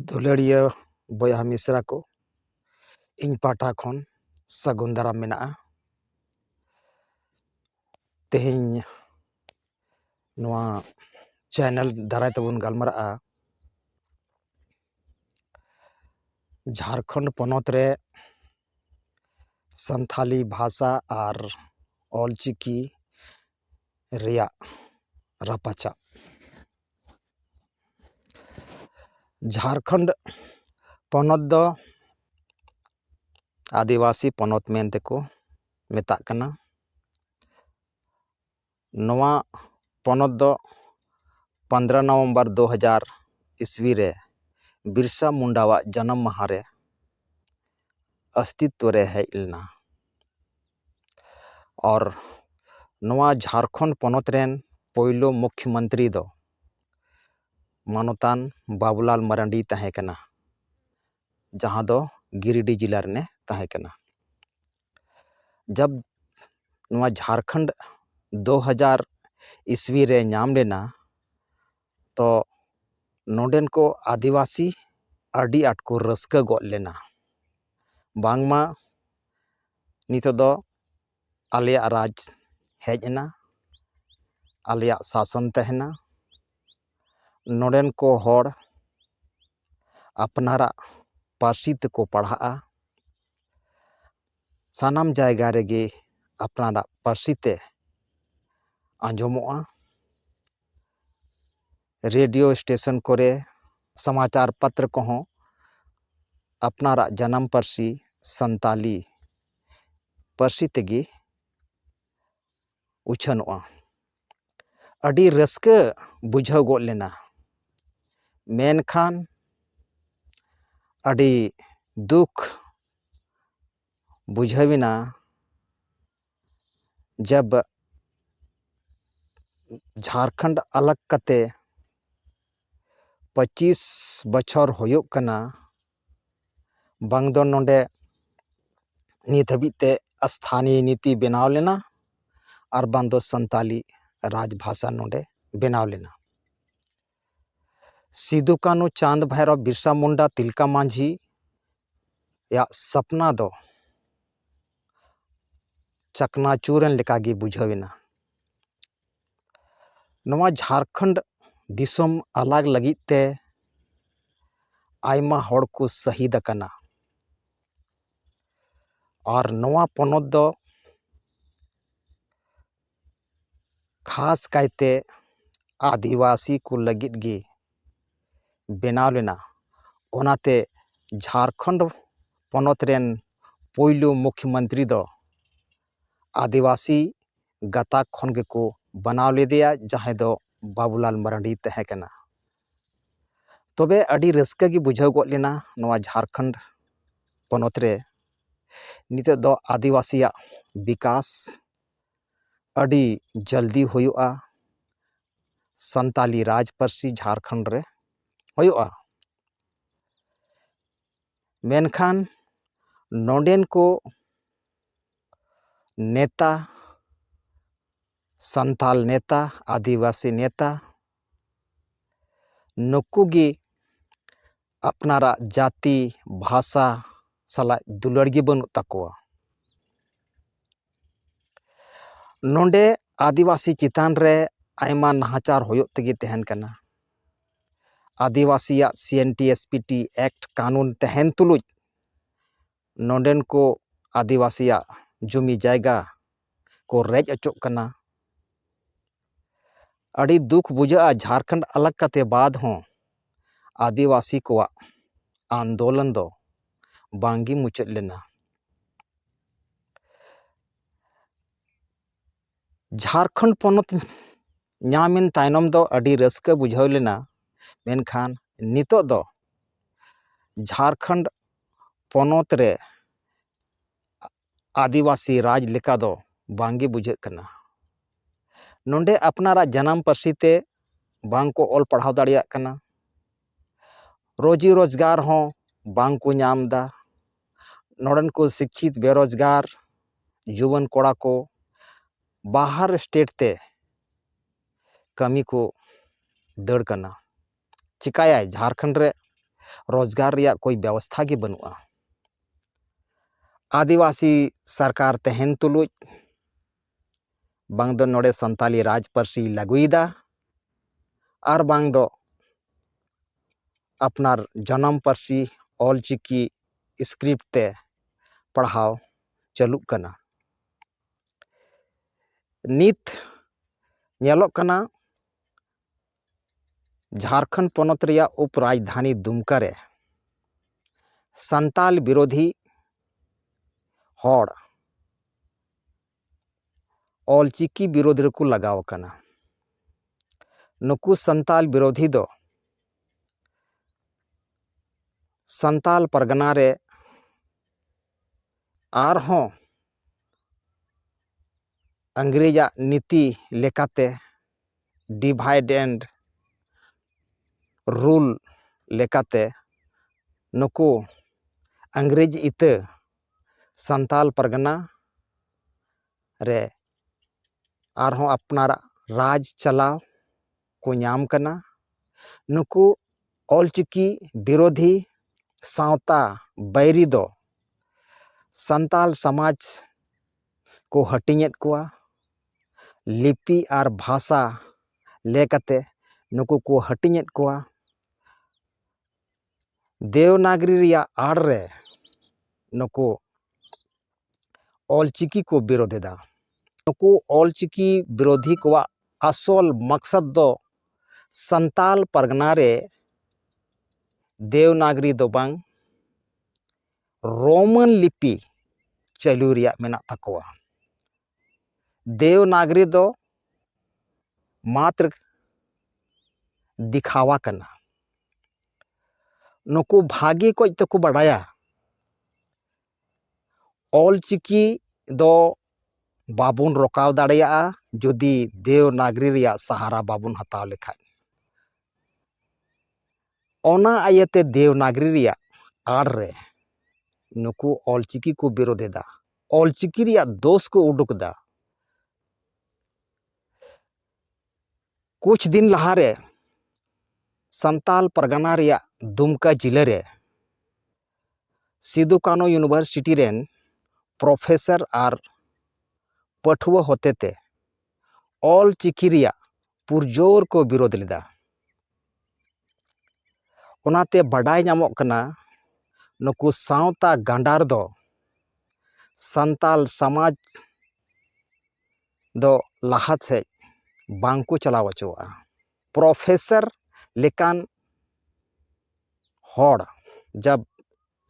दुलड़िया बया मिश्रा को इन पाटा खन सगुन दाराम मेनाआ। तेहें नवा चैनल दाराय तबन गलमाराआ झारखंड पनत रे संथाली भाषा और ऑलचिकी रिया रापाचा। झारखंड पनत दो आदिवासी पनत मेन तेको मेताग कना। नवा पनत दो 15 नवंबर 2000 ईस्वी रे बिरसा मुंडावा जन्म माह रे अस्तित्व रे हेज लेना। और नवा झारखंड पनत रेन पहलो मुख्यमंत्री दो मानोतान बाबूलाल मरांडी तहे कना, जहां दो गिरिडीह जिला रे तहे कना। जब नवा झारखंड 2000 ईस्वी रे नाम लेना तो नोडेन को आदिवासी अडी आट को रस्का गो लेना। बांगमा नितो दो आलिया राज हेजना, आलिया शासन तहना। नोडेन को होड़ अपनारा पार्सी तेको पढ़ा, सानाम जायगा रेगे अपनारा पार्सी ते आंजोमोआ। रेडियो स्टेशन कोरे समाचार पत्र कोहों अपनारा जन्म पार्सी संताली पार्सी तेगे उछनोआ। अडी रस्का बुझाव गो लेना। मेनखान अडी दुख बुझाविना जब झारखंड अलग कते 25 बछर होयोग कना। बांग दो नोंडे नित हबीते स्थानीय नीति बनाव लेना और बांग दो संताली राजभाषा नोंडे बनाव लेना। सिदु कानू चांद भैरव बिरसा मुंडा तिलका मांझी या सपना दो चकनाचूरन लेकागी बुझाविना। नवा झारखंड दिसम अलग लगित ते आयमा होड़ को शहीद कना। और नवा पनत दो खास कायते आदिवासी को लगित गी बनाव लेना। ओनाते झारखंड पनत रेन पहलू मुख्यमंत्री दो आदिवासी गाताक खन के को बनाव लेदेया, जहां दो बाबूलाल मरांडी तहे कना। तबे अडी रस्का गी बुझाव गो लेना नवा झारखंड पनत रे नितो दो आदिवासिया विकास अडी जल्दी होयुआ। संताली राज पार्सी झारखंड रे होयुआ। मेनखान नोंडेन को नेता संताल नेता आदिवासी नेता नुकुगी अपनारा जाति भाषा सला दुलड़गी बनु तकोआ। नोंडे आदिवासी चितान रे आयमा नाहाचार होयोग तेगे तहन कना। आदिवासिया CNTSPT एक्ट कानून तहन तुलुज नोंडेन को आदिवासिया जुमी जायगा को रेज अचोक कना। अड़ी दुख बुझा झारखंड अलग कते बाद हों आदिवासी को आंदोलन दो बांगी मुचत लेना। झारखंड पनत नामिन तायनम दो अड़ी रस्का बुझाव लेना। मेनखान नितो दो झारखंड पनत रे आदिवासी राज लेका दो बांगी बुझे कना। नोंडे अपनारा जन्म पार्सी ते बांग को ऑल पढ़ाव दाड़िया कना। रोजी रोजगार हों बांग को नाम दा। नोडन को शिक्षित बेरोजगार जुवन कोड़ा को बाहर स्टेट ते कमी को दड़ कना। चिकाया झारखंड रे रोजगार रिया कोई व्यवस्था गे बनुआ। आदिवासी सरकार तहन तुलुज बांग दो नोडे संताली राज पार्सी लागुईदा और बांग दो अपनार जन्म पार्सी ऑलचिकी स्क्रिप्ट ते पढ़ाव चालुक कना। नित नेलोक कना झारखंड पोनत रिया उप राजधानी दुमका रे संताल विरोधी हॉड ऑलचिकी विरोध रको लगाव कना। नुकु संताल विरोधी दो संताल परगना रे आरहों अंग्रेजा नीति लेकाते डिवाइड एंड रूल लेकाते नुकु अंग्रेज इते संताल परगना रे आरहों अपनार राज चलाव को नाम कना। नुकु ऑलचिकी विरोधी सावता बैरी दो संताल समाज को हटिंगेत कुआ लिपि और भाषा लेकाते नुकु को हटिंगेत कुआ। देवनागरी रिया आड़ रे नुकु ऑलचिकी को विरोधेदा। नुकु ऑलचिकी विरोधी को असल मकसद दो संताल परगना रे देवनागरी दो बांग रोमन लिपि चालू रिया मेना तकवा। देवनागरी दो मात्र दिखावा कना। नुकु भागी को तको बड़ाया ऑलचिकी दो बाबुन रोकाव दाड़िया जुदी देवनागरी रिया सहारा बाबुन हताव लेखा। ओना आयते देवनागरी रिया आड़ रे नुकु ऑलचिकी को विरोधेदा ऑलचिकी रिया दोष को उडुकदा। कुछ दिन लहारे संताल परगना रिया दुमका जिले रे सिदु कानो यूनिवर्सिटी रेन प्रोफेसर और पठुआ होते ते ऑलचिकी रिया पुरजोर को विरोध लेदा। ओनाते बड़ाई नामोक कना नुकु सावता गांडार दो संताल समाज दो लाहात से बांको चलाव अचुआ। प्रोफेसर लेकान हॉड जब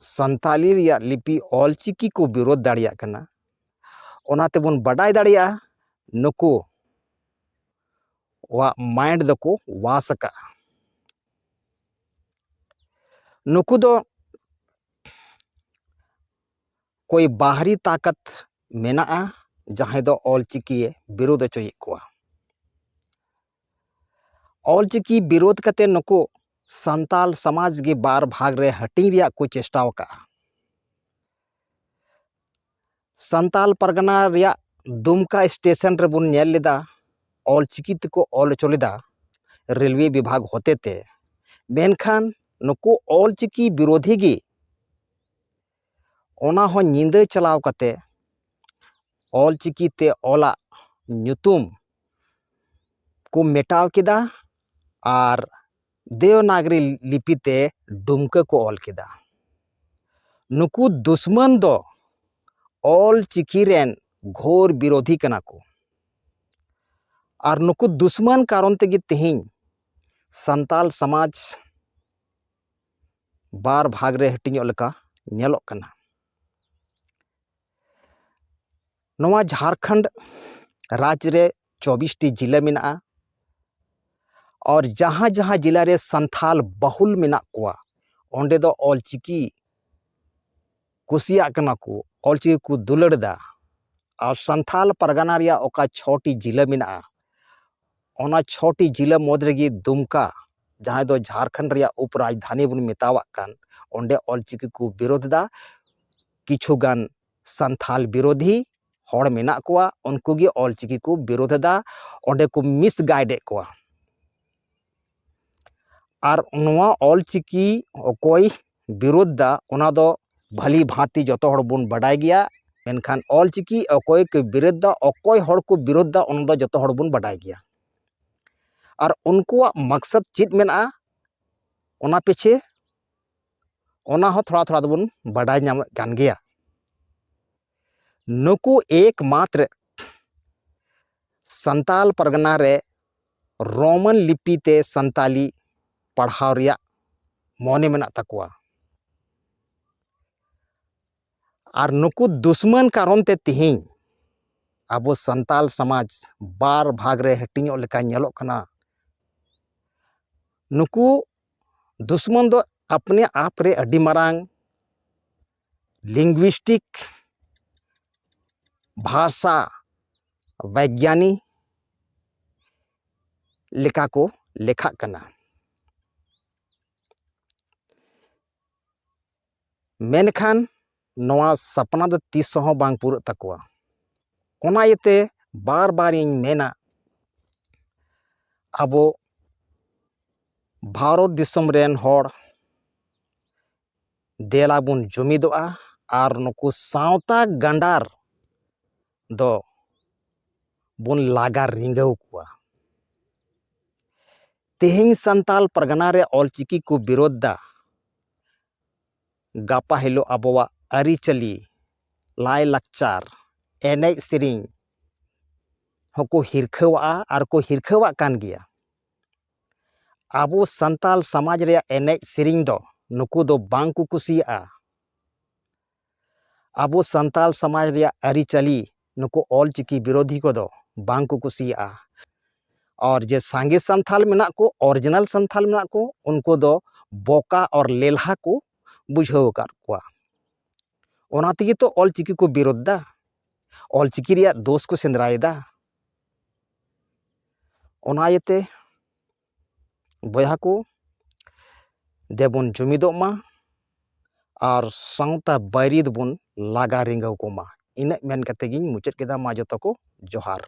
संताली रिया लिपि ऑलचिकी को विरोध दाड़िया कना ओनाते बुन बड़ाई दाड़िया नुकु वा माइंड दको वासका। नुकु दो कोई बाहरी ताकत मेना जहां दो ऑलचिकी विरोध अचोयेक कुआ। ऑलचिकी विरोध कते नुकु संताल समाज के बार भाग रे हटिंग रिया को चेष्टा का। संताल परगना रिया दुमका स्टेशन रे बुन नेल लेदा ऑलचिकी तको ऑल चलेदा रेलवे विभाग होते ते मेनखान नुकु ऑलचिकी विरोधी गी ओना हो निंदा चलाव कते ऑलचिकी ते ओला ᱧᱩᱛᱩᱢ को मेटाव किदा और देवनागरी लिपि ते दुमका को ऑल किदा। नुकु दुश्मन दो ऑलचिकी रेन घोर विरोधी कना को और नुकु दुश्मन कारण तेगी तेहिं संताल समाज बार भाग रे हटिंग लेका नेलोक कना। नवा झारखंड राज्य रे 24 टी जिला मेना और जहाँ जहाँ जिला रे संथाल बहुल मेना कुआ ओंडे दो ऑलचिकी कुसिया कना को ऑलचिकी को दुलड़दा और संथाल परगना रिया ओका 6टी जिला मेना ओना 6टी जिला मद रेगी दुमका जहाँ दो झारखंड रिया उप राजधानी बन मेतावा कान ओंडे ऑलचिकी को विरोधदा। किछुगान संथाल विरोधी हॉड़ मेना कुआ उनको गी ऑलचिकी को विरोधदा ओंडे को मिस गाइड कुआ। ᱟᱨ ᱱᱚᱣᱟ ᱚᱞᱪᱤᱠᱤ ᱚᱠᱚᱭ ᱵᱤᱨᱳᱫᱷᱫᱟ ᱚᱱᱟ ᱫᱚ ᱵᱷᱟᱞᱤ ᱵᱷᱟᱸᱛᱤ ᱡᱚᱛᱚ ᱦᱚᱲ ᱵᱚᱱ ᱵᱟᱰᱟᱭ ᱜᱮᱭᱟ, ᱢᱮᱱᱠᱷᱟन ᱚᱞᱪᱤᱠᱤ ᱚᱠᱚᱭ ᱠᱚ ᱵᱤᱨᱳᱫᱷᱫᱟ, ᱚᱠᱚᱭ ᱦᱚᱲ ᱠᱚ ᱵᱤᱨᱳᱫᱷᱫᱟ ᱚᱱᱟ ᱫᱚ ᱡᱚᱛᱚ ᱦᱚᱲ ᱵᱚᱱ ᱵᱟᱰᱟᱭ ᱜᱮᱭᱟ। ᱟᱨ ᱩᱱᱠᱩᱣᱟᱜ ᱢᱟᱠᱥᱟᱫ ᱪᱮᱫ ᱢᱮᱱᱟᱜᱼᱟ ᱚᱱᱟ ᱯᱤᱪᱷᱮ ᱚᱱᱟ ᱦᱚᱸ ᱛᱷᱚᱲᱟ ᱛᱷᱚᱲᱟ ᱫᱚᱵᱚᱱ ᱵᱟᱰᱟᱭ ᱧᱟᱢᱮᱫ ᱠᱟᱱ ᱜᱮᱭᱟ। ᱱᱩᱠᱩ ᱮᱠᱢᱟᱛᱨᱚ ᱥᱟᱱᱛᱟᱞ ᱯᱟᱨᱜᱟᱱᱟ ᱨᱮ ᱨᱳᱢᱟᱱ ᱞᱤᱯᱤ ᱛᱮ ᱥᱟᱱᱛᱟᱞᱤ ᱯᱟᱲᱦᱟᱣ ᱨᱮᱭᱟᱜ ᱢᱚᱱᱮ ᱢᱮᱱᱟᱜ ᱛᱟᱠᱚᱣᱟ। ᱟᱨ ᱱᱩᱠᱩ ᱫᱩᱥᱢᱟᱱ ᱠᱟᱨᱚᱱ ᱛᱮ ᱛᱮᱦᱮᱧ ᱟᱵᱚ ᱥᱟᱱᱛᱟᱞ ᱥᱚᱢᱟᱡᱽ ᱵᱟᱨ ᱵᱷᱟᱜᱽ ᱨᱮ ᱦᱟᱹᱴᱤᱧᱚᱜ ᱞᱮᱠᱟ ᱧᱮᱞᱚᱜ ᱠᱟᱱᱟ। ᱱᱩᱠᱩ दुश्मन दो अपने आप रे अड्डी मारांग लिंग्विस्टिक भाषा वैज्ञानी लेखा को लेखा कना। मेनखान नवा सपना दो तीस हों बांग पूरत तकवा। ओना येते बार बार इन मेना अबो भारत दिसम रेन होड़ देला बुन जुमिदोआ आर नुकु सावता गंडार दो बुन लागा रिंगव कुआ। तेहिं संताल परगना रे ऑलचिकी को विरोध दा गापा हिलो अबोवा अरिचली लाय लक्चार एनेज सिरिंग होको हिरखवा आर को हिरखवा कान गया। आबो संताल समाज रे एनेज सिरिंग दो नुकु दो बांग को कुसिया। आबो संताल समाज रे अरिचली नुकु ऑलचिकी विरोधी को दो बांग को कुसिया। और जे सांगे संथाल में को ओरिजिनल संथाल में को उनको दो बोका और लेल्हा को बुझाव कर कोआ। ओना तेगी तो ऑलचिकी को विरोध दा, ऑलचिकी रिया दोष को सेंद्रायदा। ओना येते बया को देबुन जुमिदोग मा और सावता बैरी दबुन लागा रिंगाव को मा। इन्हें मेन कते गिन मुचाद केदा मा जतो को जोहार।